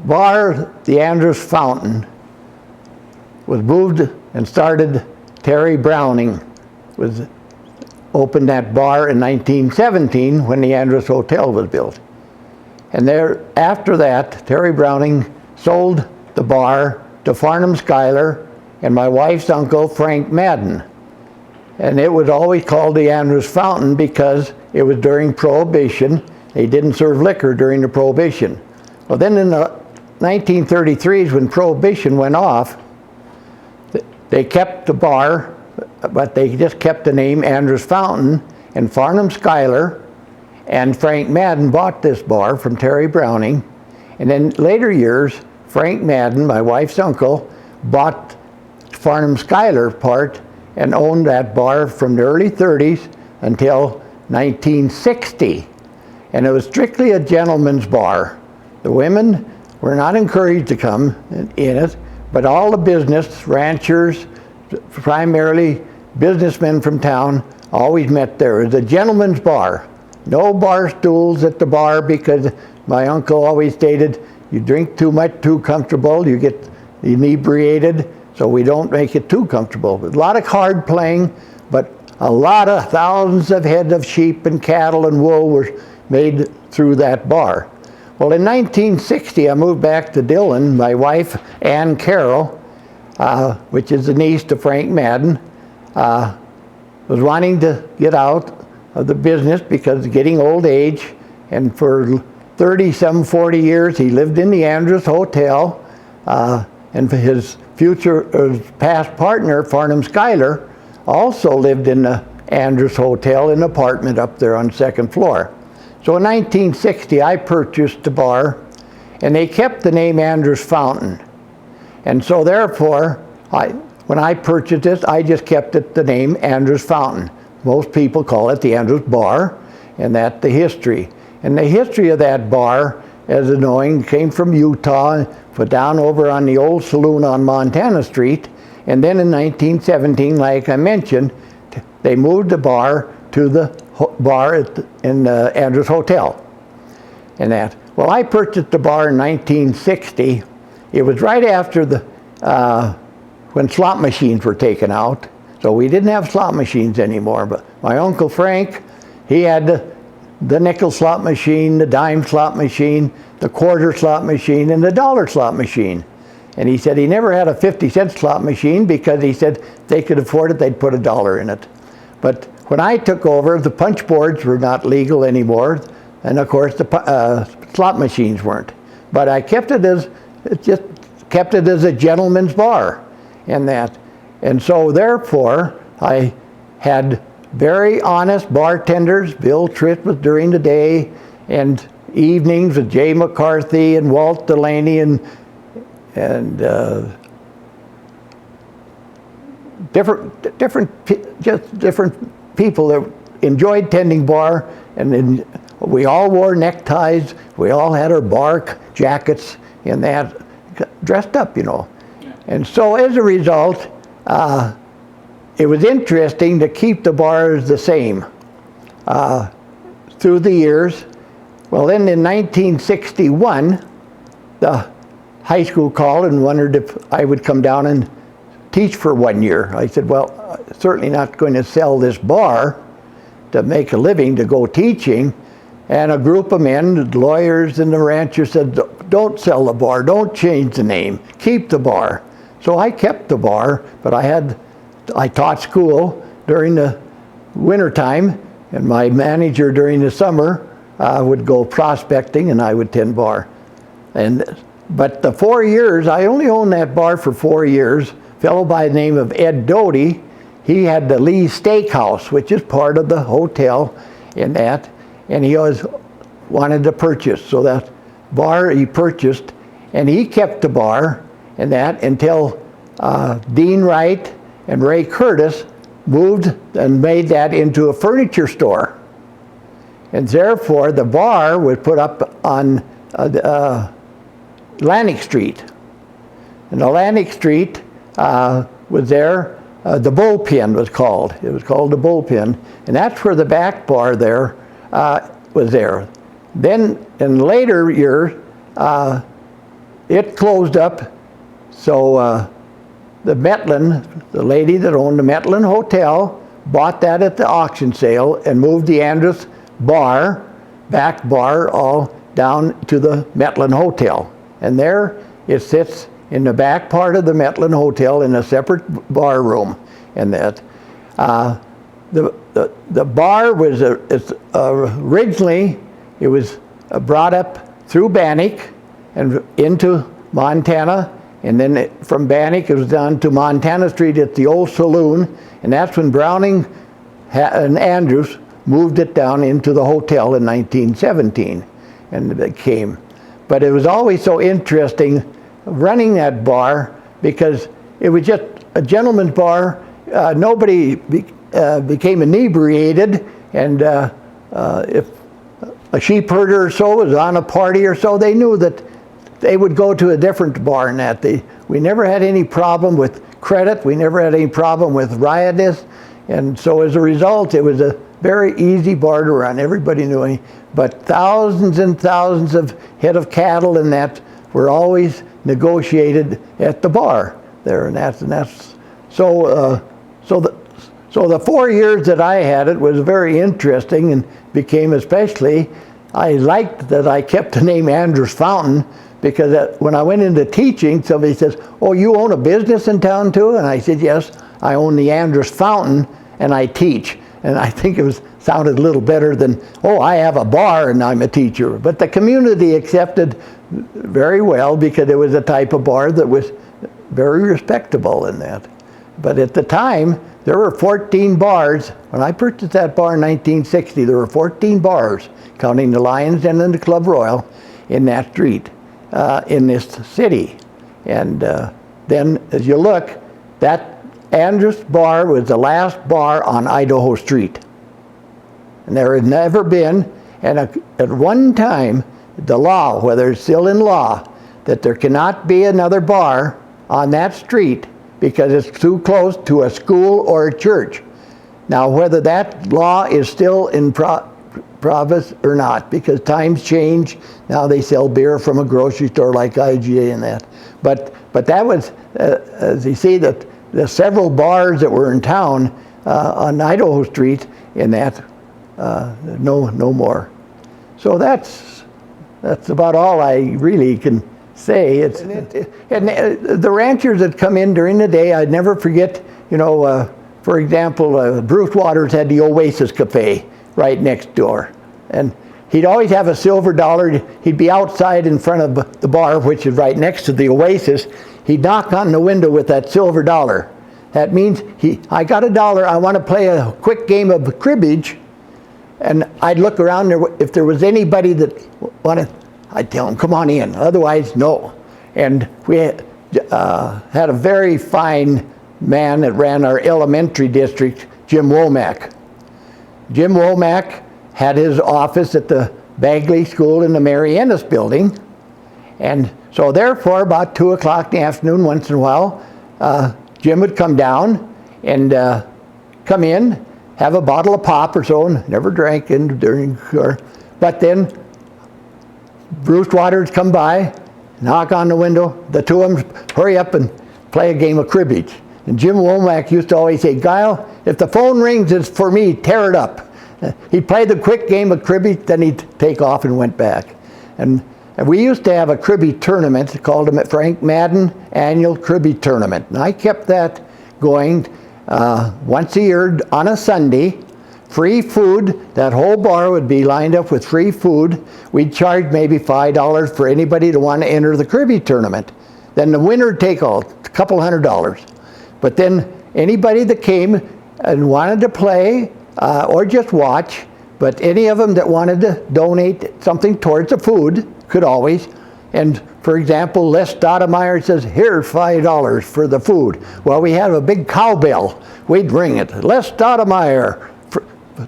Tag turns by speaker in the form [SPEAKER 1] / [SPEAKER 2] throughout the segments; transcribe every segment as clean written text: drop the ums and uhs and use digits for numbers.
[SPEAKER 1] bar, the Andrus Fountain, was moved and started. Terry Browning opened that bar in 1917 when the Andrus Hotel was built. And after that, Terry Browning sold the bar to Farnham Schuyler and my wife's uncle, Frank Madden. And it was always called the Andrus Fountain because it was during Prohibition. They didn't serve liquor during the Prohibition. Well, then in the 1933s, when Prohibition went off, they kept the bar, but they just kept the name Andrus Fountain, and Farnham Schuyler and Frank Madden bought this bar from Terry Browning. And then later years, Frank Madden, my wife's uncle, bought Farnham Schuyler part and owned that bar from the early 30s until 1960. And it was strictly a gentleman's bar. The women were not encouraged to come in it, but all the business, ranchers, primarily businessmen from town, always met there. It was a gentleman's bar. No bar stools at the bar because my uncle always stated, you drink too much, too comfortable, you get inebriated, so we don't make it too comfortable. A lot of card playing, but a lot of thousands of head of sheep and cattle and wool were made through that bar. Well, in 1960, I moved back to Dillon. My wife, Ann Carroll, which is the niece to Frank Madden, was wanting to get out of the business because of getting old age. And for 40 years, he lived in the Andrus Hotel. And his past partner, Farnham Schuyler, also lived in the Andrus Hotel, an apartment up there on the second floor. So in 1960, I purchased the bar, and they kept the name Andrus Fountain. And so therefore, when I purchased this, I just kept it the name Andrus Fountain. Most people call it the Andrus Bar, and that's the history. And the history of that bar, as knowing, came from Utah, put down over on the old saloon on Montana Street, and then in 1917, like I mentioned, they moved the bar to the bar in the Andrus Hotel. And that. Well, I purchased the bar in 1960. It was right after when slot machines were taken out. So we didn't have slot machines anymore. But my Uncle Frank, he had the nickel slot machine, the dime slot machine, the quarter slot machine, and the dollar slot machine. And he said he never had a 50-cent slot machine because he said if they could afford it, they'd put $1 in it. But when I took over, the punch boards were not legal anymore, and of course the slot machines weren't. But I kept it as a gentleman's bar, and so therefore I had very honest bartenders. Bill Tritt was during the day, and evenings with Jay McCarthy and Walt Delaney and different people that enjoyed tending bar, and we all wore neckties. We all had our bar jackets and that, dressed up, you know. And so as a result, it was interesting to keep the bars the same through the years. Well, then in 1961, the high school called and wondered if I would come down and teach for 1 year. I said, well, certainly not going to sell this bar to make a living, to go teaching. And a group of men, lawyers and the ranchers, said, don't sell the bar, don't change the name, keep the bar. So I kept the bar, but I taught school during the wintertime, and my manager during the summer would go prospecting, and I would tend bar. But the 4 years, I only owned that bar for 4 years. A fellow by the name of Ed Doty, he had the Lee Steakhouse, which is part of the hotel in that, and he always wanted to purchase. So that bar he purchased, and he kept the bar and that until Dean Wright and Ray Curtis moved and made that into a furniture store. And therefore, the bar was put up on Atlantic Street. And Atlantic Street was there. The Bullpen was called. It was called the Bullpen. And that's where the back bar there was there. Then in later years, it closed up, so the Metlin, the lady that owned the Metlin Hotel, bought that at the auction sale and moved the Andrus bar, back bar, all down to the Metlin Hotel. And there it sits in the back part of the Metlin Hotel in a separate bar room. And that the bar was originally, it was brought up through Bannock and into Montana, and then from Bannock it was down to Montana Street at the old saloon, and that's when Browning and Andrus moved it down into the hotel in 1917, and it came. But it was always so interesting running that bar, because it was just a gentleman's bar. Nobody became inebriated, and if a sheep herder or so was on a party or so, they knew that they would go to a different bar than that. We never had any problem with credit. We never had any problem with riotous. And so as a result, it was a very easy bar to run. Everybody knew it. But thousands and thousands of head of cattle and that were always negotiated at the bar there. And that's so the 4 years that I had it was very interesting, and became especially, I liked that I kept the name Andrus Fountain, because when I went into teaching, somebody says, "Oh, you own a business in town too?" And I said, "Yes, I own the Andrus Fountain and I teach." And I think it sounded a little better than, "Oh, I have a bar and I'm a teacher." But the community accepted very well, because it was a type of bar that was very respectable in that. But at the time, there were 14 bars. When I purchased that bar in 1960, there were 14 bars, counting the Lions and then the Club Royal, in that street, in this city. And then as you look, that Andrus bar was the last bar on Idaho Street. And there had never been, and at one time, the law, whether it's still in law, that there cannot be another bar on that street because it's too close to a school or a church. Now, whether that law is still in province or not, because times change. Now they sell beer from a grocery store like IGA and that. But that was, as you see, the several bars that were in town on Idaho Street in that, no more. So that's about all I really can say. And the ranchers that come in during the day, I'd never forget, for example, Bruce Waters had the Oasis Cafe right next door. And he'd always have a silver dollar. He'd be outside in front of the bar, which is right next to the Oasis. He'd knock on the window with that silver dollar. That means, I got $1, I want to play a quick game of cribbage. And I'd look around there, if there was anybody that wanted, I'd tell them, come on in, otherwise no. And we had a very fine man that ran our elementary district, Jim Womack. Jim Womack had his office at the Bagley School in the Mary Ennis building. And so therefore, about 2 o'clock in the afternoon, once in a while, Jim would come down and come in, have a bottle of pop or so, and never drank during, but then Bruce Waters come by, knock on the window, the two of them hurry up and play a game of cribbage. And Jim Womack used to always say, "Gile, if the phone rings, it's for me, tear it up." He'd play the quick game of cribbage, then he'd take off and went back. And we used to have a cribbage tournament, called the Frank Madden Annual Cribbage Tournament. And I kept that going once a year on a Sunday. Free food, that whole bar would be lined up with free food. We'd charge maybe $5 for anybody to want to enter the cribbage tournament. Then the winner would take a couple $100. But then anybody that came and wanted to play or just watch, but any of them that wanted to donate something towards the food could always. And for example, Les Stoudemire says, "Here's $5 for the food." Well, we had a big cowbell. We'd ring it. Les Stoudemire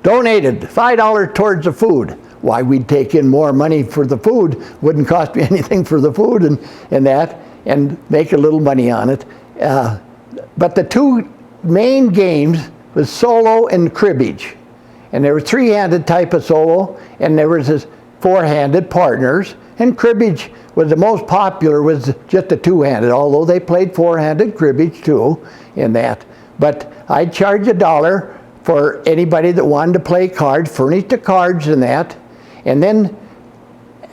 [SPEAKER 1] donated $5 towards the food. Why, we'd take in more money for the food, wouldn't cost me anything for the food and that, and make a little money on it. But the two main games was solo and cribbage. And there was three-handed type of solo, and there was this four-handed partners, and cribbage was the most popular, was just a two-handed, although they played four-handed cribbage too in that. But I'd charge $1 for anybody that wanted to play cards, furnish the cards and that, and then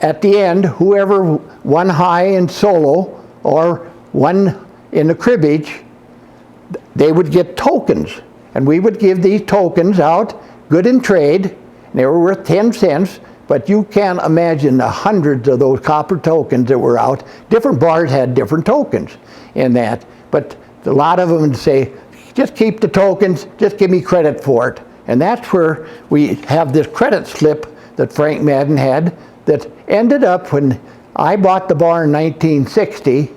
[SPEAKER 1] at the end, whoever won high in solo or won in the cribbage, they would get tokens, and we would give these tokens out, good in trade, and they were worth 10 cents, but you can't imagine the hundreds of those copper tokens that were out. Different bars had different tokens in that, but a lot of them would say, just keep the tokens, just give me credit for it. And that's where we have this credit slip that Frank Madden had that ended up when I bought the bar in 1960.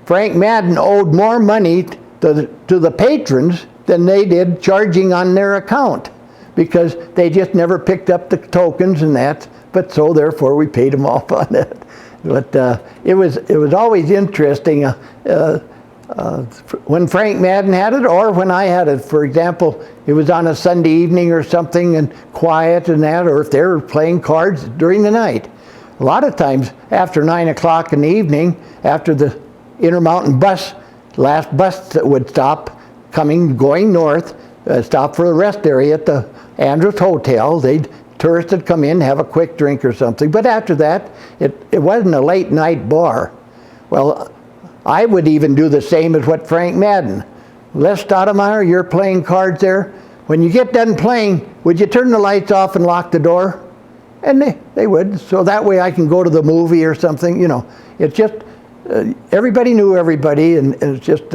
[SPEAKER 1] Frank Madden owed more money to the patrons than they did charging on their account, because they just never picked up the tokens and that, but so therefore we paid them off on it. But it was always interesting when Frank Madden had it, or when I had it. For example, it was on a Sunday evening or something and quiet and that, or if they were playing cards during the night. A lot of times after 9 o'clock in the evening, after the Intermountain bus, last bus that would stop going north, stop for a rest area at the Andrus Hotel, tourists would come in, have a quick drink or something. But after that, it wasn't a late night bar. Well, I would even do the same as what Frank Madden. Les Stoudemire, you're playing cards there. When you get done playing, would you turn the lights off and lock the door? And they would, so that way I can go to the movie or something, you know. It's just, everybody knew everybody, and it's just,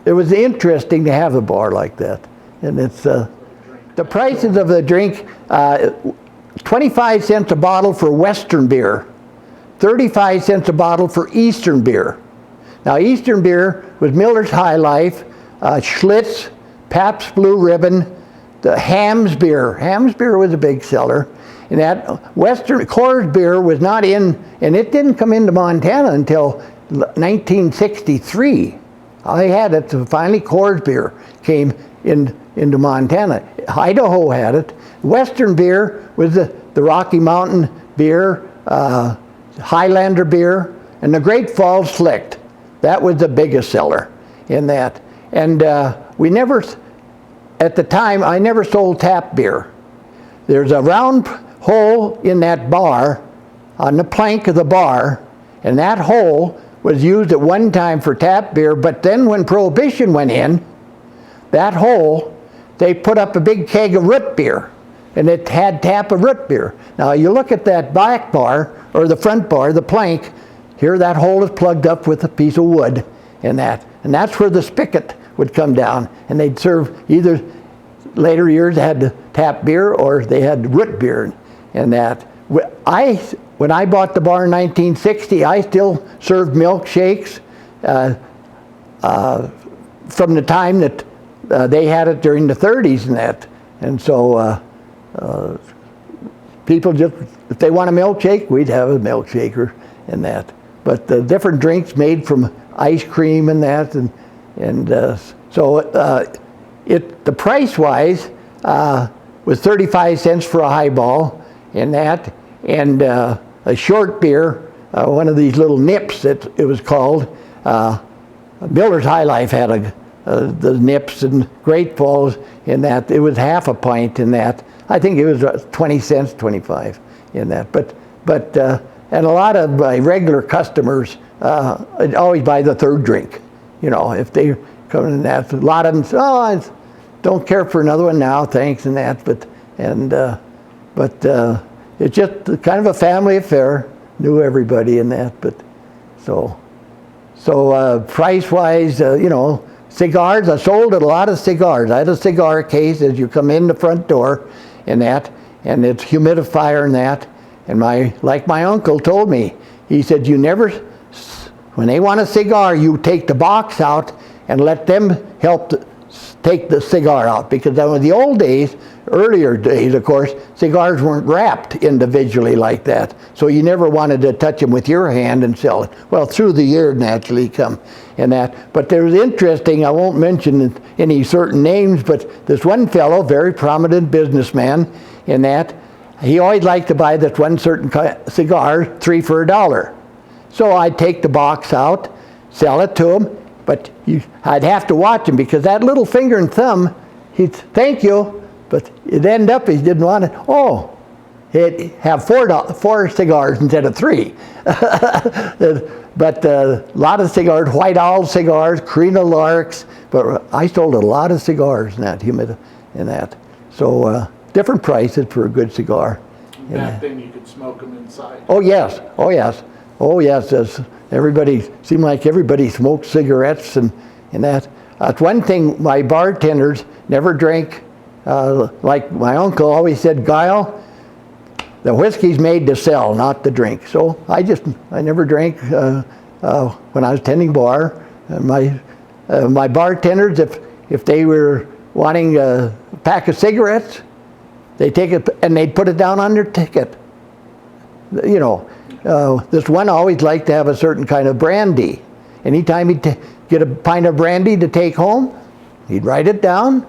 [SPEAKER 1] it was interesting to have a bar like that. And it's, the prices of the drink, 25 cents a bottle for Western beer, 35 cents a bottle for Eastern beer. Now, Eastern beer was Miller's High Life, Schlitz, Pabst Blue Ribbon, the Hamm's beer. Hamm's beer was a big seller. And that Western Coors beer was not in, and it didn't come into Montana until 1963. I had it, so finally Coors beer came into Montana. Idaho had it. Western beer was the Rocky Mountain beer, Highlander beer, and the Great Falls Slicked. That was the biggest seller in that. And we never, at the time, I never sold tap beer. There's a round hole in that bar, on the plank of the bar, and that hole was used at one time for tap beer, but then when Prohibition went in, that hole, they put up a big keg of root beer, and it had tap of root beer. Now you look at that back bar, or the front bar, the plank, here that hole is plugged up with a piece of wood and that's where the spigot would come down, and they'd serve either, later years had tap beer or they had root beer and that. When I bought the bar in 1960, I still served milkshakes from the time that they had it during the 30s and that. And so people just, if they want a milkshake, we'd have a milkshaker and that. But the different drinks made from ice cream and that, so the price-wise was 35 cents for a highball and that, and a short beer, one of these little nips that it was called. Miller's High Life had the nips, and Great Falls in that, it was half a pint in that. I think it was 20 cents, 25 in that. But and a lot of my regular customers always buy the third drink. You know, if they come in that, a lot of them say, oh, I don't care for another one now, thanks and that. But it's just kind of a family affair. Knew everybody in that. But so price-wise, you know, cigars. I sold a lot of cigars. I had a cigar case as you come in the front door, and that, and it's humidifier and that. And like my uncle told me, he said, you never, when they want a cigar, you take the box out and let them help take the cigar out. Because in the old days, earlier days, of course, cigars weren't wrapped individually like that. So you never wanted to touch them with your hand and sell it. Well, through the year, naturally come in that. But there was interesting, I won't mention any certain names, but this one fellow, very prominent businessman in that, he always liked to buy this one certain cigar, 3 for $1. So I'd take the box out, sell it to him, but I'd have to watch him because that little finger and thumb, he'd thank you, but it'd end up he didn't want it. Oh, he'd have four cigars instead of 3. But a lot of cigars, White Owl cigars, Carina Larks, but I sold a lot of cigars in that. So different prices for a good cigar.
[SPEAKER 2] Back then you could smoke them inside.
[SPEAKER 1] Oh yes, oh yes, oh yes. Everybody seemed like everybody smoked cigarettes and that. That's one thing my bartenders never drank. Like my uncle always said, Gile, the whiskey's made to sell, not to drink. So I never drank when I was tending bar. And my bartenders, if they were wanting a pack of cigarettes, they take it and they'd put it down on their ticket. You know, this one always liked to have a certain kind of brandy. Anytime he'd get a pint of brandy to take home, he'd write it down.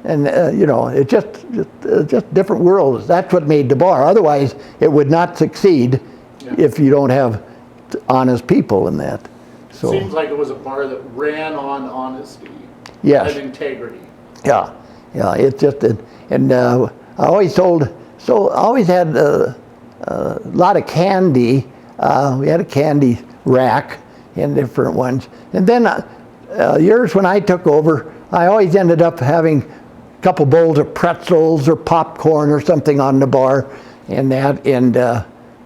[SPEAKER 1] And you know, it's just different worlds. That's what made the bar. Otherwise, it would not succeed if you don't have honest people in that. So
[SPEAKER 2] seems like it was a bar that ran on honesty.
[SPEAKER 1] Yes.
[SPEAKER 2] And integrity.
[SPEAKER 1] Yeah, yeah. It's just and I always always had a lot of candy. We had a candy rack and different ones. And then years when I took over, I always ended up having couple bowls of pretzels or popcorn or something on the bar, and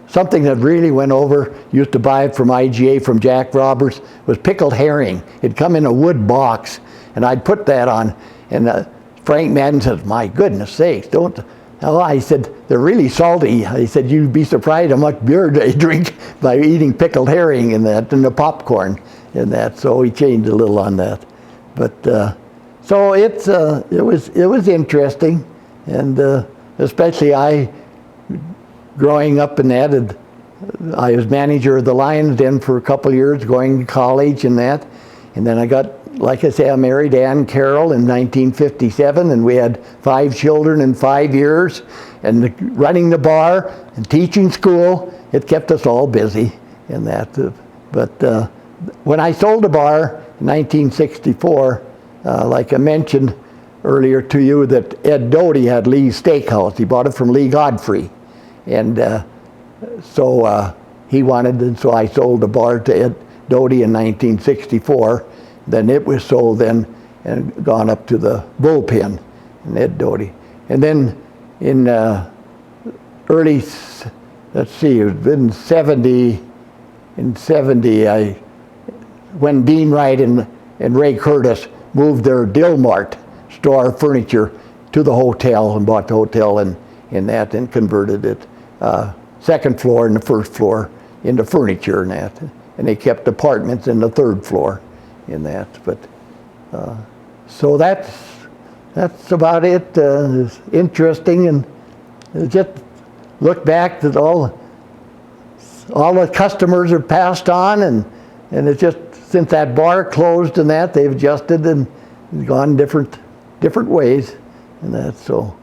[SPEAKER 1] something that really went over, used to buy it from IGA from Jack Roberts, was pickled herring. It'd come in a wood box, and I'd put that on, and Frank Madden says, my goodness sakes, don't. Oh, I said, they're really salty. I said, you'd be surprised how much beer they drink by eating pickled herring and the popcorn and that. So we changed a little on that. But so it was interesting, and especially growing up in that, I was manager of the Lions Den for a couple of years, going to college and that, and then I got, like I say, I married Ann Carroll in 1957, and we had 5 children in 5 years, and running the bar and teaching school, it kept us all busy in that. But when I sold the bar in 1964. Like I mentioned earlier to you, that Ed Doty had Lee's Steakhouse. He bought it from Lee Godfrey. And so he wanted, and so I sold the bar to Ed Doty in 1964. Then it was sold then and gone up to the Bullpen and Ed Doty. And then in early, let's see, it was in 70, when Dean Wright and Ray Curtis moved their Dilmart store furniture to the hotel and bought the hotel in that and converted it, second floor and the first floor into furniture and that. And they kept apartments in the third floor in that. But so that's about it. It's interesting, and just look back that all the customers are passed on, and it's just, since that bar closed and that, they've adjusted and gone different ways and that. So